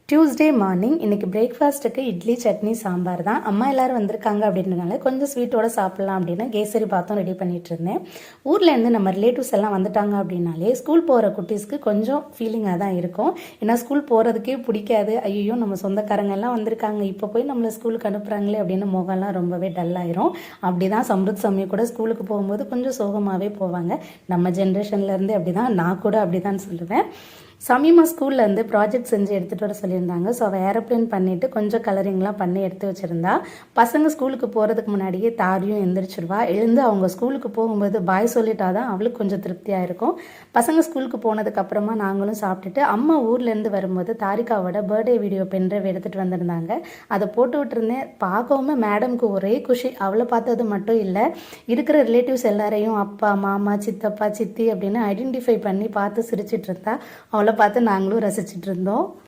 Tuesday morning இன்றைக்கி பிரேக்ஃபாஸ்ட்டுக்கு இட்லி சட்னி சாம்பார் தான். அம்மா எல்லோரும் வந்திருக்காங்க அப்படின்றனால கொஞ்சம் ஸ்வீட்டோட சாப்பிட்லாம் அப்படின்னு கேசரி பாத்தும் ரெடி பண்ணிகிட்டு இருந்தேன். ஊர்லேருந்து நம்ம ரிலேட்டிவ்ஸ் எல்லாம் வந்துட்டாங்க அப்படின்னாலே ஸ்கூல் போகிற குட்டீஸ்க்கு கொஞ்சம் ஃபீலிங்காக தான் இருக்கும். ஏன்னா ஸ்கூல் போகிறதுக்கே பிடிக்காது. ஐயோ நம்ம சொந்தக்காரங்க எல்லாம் வந்திருக்காங்க, இப்போ போய் நம்மளை ஸ்கூலுக்கு அனுப்புகிறாங்களே அப்படின்னு முகம்லாம் ரொம்பவே டல்லாயிரும். அப்படி தான் சம்ருத் சமயம் கூட ஸ்கூலுக்கு போகும்போது கொஞ்சம் சோகமாகவே போவாங்க. நம்ம ஜென்ரேஷன்லேருந்து அப்படி தான், நான் கூட அப்படி தான் சொல்லுவேன். சமீமா ஸ்கூல்லேருந்து ப்ராஜெக்ட் செஞ்சு எடுத்துகிட்டு வர சொல்லியிருந்தாங்க. ஸோ அவள் ஏரோப்ளேன் பண்ணிவிட்டு கொஞ்சம் கலரிங்லாம் பண்ணி எடுத்து வச்சுருந்தா. பசங்க ஸ்கூலுக்கு போகிறதுக்கு முன்னாடியே தாரியும் எந்திரிச்சிடுவா. எழுந்து அவங்க ஸ்கூலுக்கு போகும்போது பாய் சொல்லிட்டா தான் அவளுக்கு கொஞ்சம் திருப்தியாக இருக்கும். பசங்க ஸ்கூலுக்கு போனதுக்கப்புறமா நாங்களும் சாப்பிட்டுட்டு அம்மா ஊர்லேருந்து வரும்போது தாரிகாவோட பர்த்டே வீடியோ பென்ட்ரைவ் எடுத்துகிட்டு வந்திருந்தாங்க. அதை போட்டு விட்டுருந்தேன். பார்க்கவும் மேடம்க்கு ஒரே குஷி. அவளை பார்த்தது மட்டும் இல்லை, இருக்கிற ரிலேட்டிவ்ஸ் எல்லாரையும் அப்பா மாமா சித்தப்பா சித்தி அப்படின்னு ஐடென்டிஃபை பண்ணி பார்த்து சிரிச்சிட்டு இருந்தா. அவளை பார்த்து நாங்களும் ரசிச்சிட்டு இருந்தோம்.